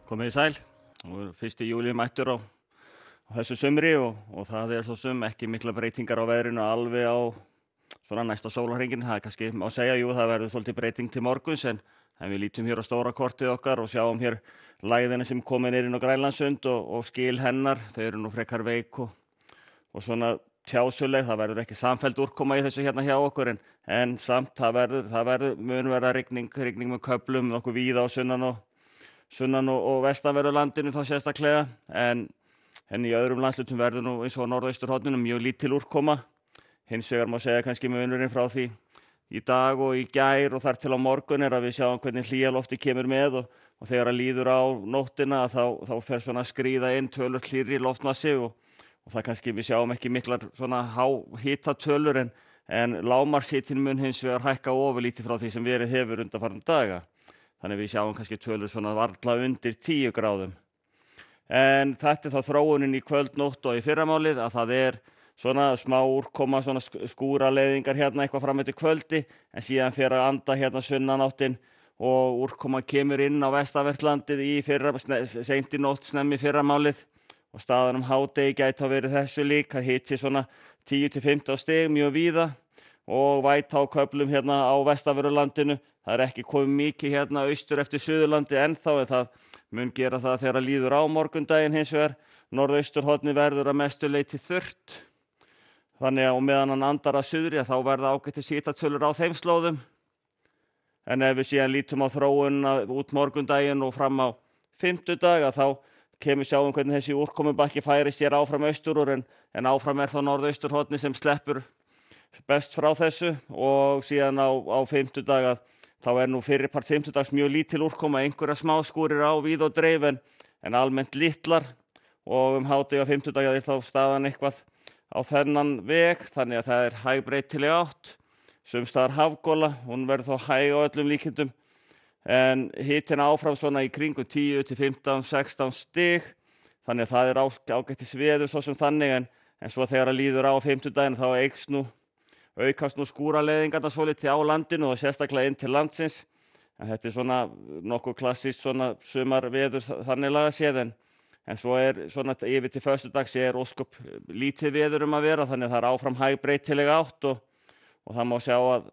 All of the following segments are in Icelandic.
Komið þið sæl. Nú er 1. júlí mættur á þessu sumri og það er svo sem ekki mikla breytingar á veðrinu alveg á svona næsta sólarhringinn. Það er kannski má segja, jú, það verður svolítið breyting til morguns en við lítum hér á stóra kortið okkar og sjáum hér lægðina sem komin er inn á Grænlandssund og skil hennar. Þau eru nú frekar veik og svona tjásuleg. Það verður ekki samfelld úrkoma í þessu hérna hjá okkur en samt mun verða rigning með köflum nokkuð víða á sunnan og vestanverðu landinu þá sérstaklega en í öðrum landshlutum verður nú eins og á norðausturhorninu mjög lítil úrkoma. Hins vegar má segja kannski munurinn frá því í dag og í gær og þar til á morgun er að við sjáum hvernig hlýja lofti kemur með og þegar að líður á nóttina þá fer svona að skríða inn töluvert hlýrri loftmassi og það kannski við sjáum ekki miklar svona háhitatölur en lágmarkshitinn mun hins vegar hækka ofurlítið frá því sem verið hefur undanfarna daga. Þannig við sjáum kannski tölur svona varla undir 10 gráðum. En þetta er þá þróunin í kvöld, nótt og í fyrramálið að það er svona smá úrkoma, svona skúraleiðingar hérna eitthvað fram eftir kvöldi en síðan fer að anda hérna sunnanáttin og úrkoma kemur inn á vestanvert landið seint í nótt, snemmi fyrramálið og staðan hádegi gæti að verið þessu líka, hiti svona 10 til 15 stig mjög víða og væta á köflum hérna á vestanverðu landinu. Það er ekki komið mikið hérna austur eftir Suðurlandi ennþá en það mun gera það þegar líður á morgundaginn hins vegar. Norðausturhornið verður að mestu leyti þurrt. Þannig að meðan hann andar að suðri þá verða ágætis hitatölur á þeim slóðum. En ef við síðan lítum á þróunina út morgundaginn og fram á fimmtudag þá sjáum hvernig þessi úrkomubakki færi sér áfram austur úr en áfram er þá norðausturhornið sem sleppur best frá þessu og síðan á fimmtudag þá er nú fyrripart fimmtudags mjög lítil úrkoma, einhverja smáskúrir á víð og dreif en almennt litlar og hádegi á fimmtudag er þá staðan eitthvað á þennan veg þannig að það er hæg breytileg átt, sums staðar hafgola, hún verður þá hæg á öllum líkindum en hitinn áfram svona í kringum 10 til 15, 16 stig þannig að það er ágætis veður svo sem þannig en svo þegar að líður á fimmtudaginn þá aukast nú skúraleiðingarnar svolítið á landinu og sérstaklega inn til landsins en þetta er svona nokkuð klassískt svona sumarveður þannig lagað séð en svo er svona yfir til föstudags er ósköp lítið veður að vera þannig að það er áfram hæg breytileg átt og það má sjá að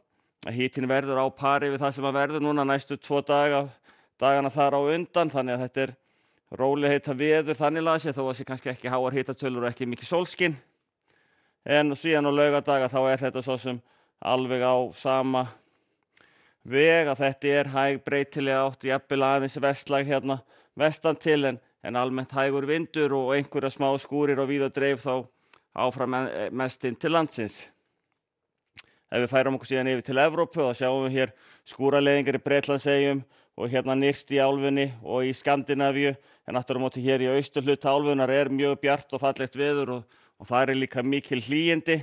hitinn verður á pari við það sem að verður núna næstu 2 dagana þar á undan þannig að þetta er róleg heita veður þannig lagað séð þó að sé kannski ekki háar hitatölur og ekki mikið sólskin. En síðan á laugardaga þá er þetta svo sem alveg á sama veg að þetta er hæg breytileg átt, jafnvel aðeins vestlæg hérna vestan til en almennt hægur vindur og einhverja smá skúrir og víð og dreif þá áfram mest inn til landsins. Ef við færum okkur síðan yfir til Evrópu þá sjáum við hér skúraleiðingar í Bretlandseyjum og hérna nyrst í álfunni og í Skandinavíu en aftur á móti hér í austurhluta álfunnar er mjög bjart og fallegt veður og það er líka mikil hlýindi.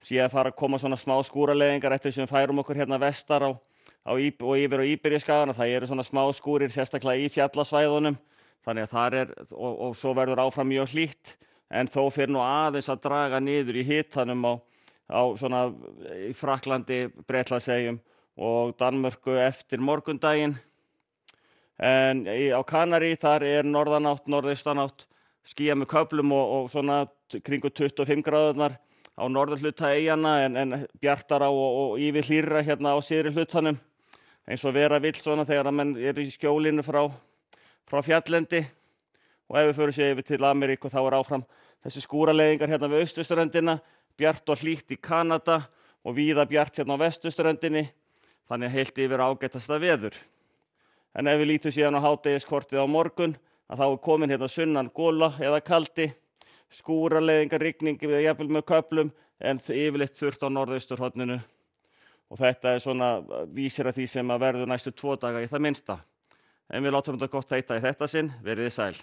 Síðan fara að koma svona smá skúraleiðingar eftir sem við færum okkur hérna vestar og yfir á Íberíuskagann. Það eru svona smá skúrir sérstaklega í fjallasvæðunum. Þannig að þar er og svo verður áfram mjög hlýtt en þó fer nú aðeins að draga niður í hitanum á svona í Frakklandi, Bretlandseyjum og Danmörku eftir morgundaginn. En á Kanarí þar er norðanátt, norðaustanátt, skýjað með köflum og svona kringum 25 gráðurnar á norðurhluta eyjanna en bjartara og yfir hlýrra hérna á syðri hlutanum eins og vera vill svona þegar að menn eru í skjólinu frá fjalllendi og ef við förum sér yfir til Ameríku þá er áfram þessi skúraleiðingar hérna við austurströndina, bjart og hlýtt í Kanada og víða bjart hérna á vesturströndinni þannig að heilt yfir ágætasta veður. En ef við lítum síðan á hádegiskortið á morgun að þá er komin hérna sunnan gola eða kaldi, skúraleiðingar, rigning jafnvel með köflum en yfirleitt þurrt á norðausturhorninu og þetta er svona vísir að því sem að verður næstu 2 daga í það minnsta. En við látum þetta gott heita í þetta sinn, verið þið sæl.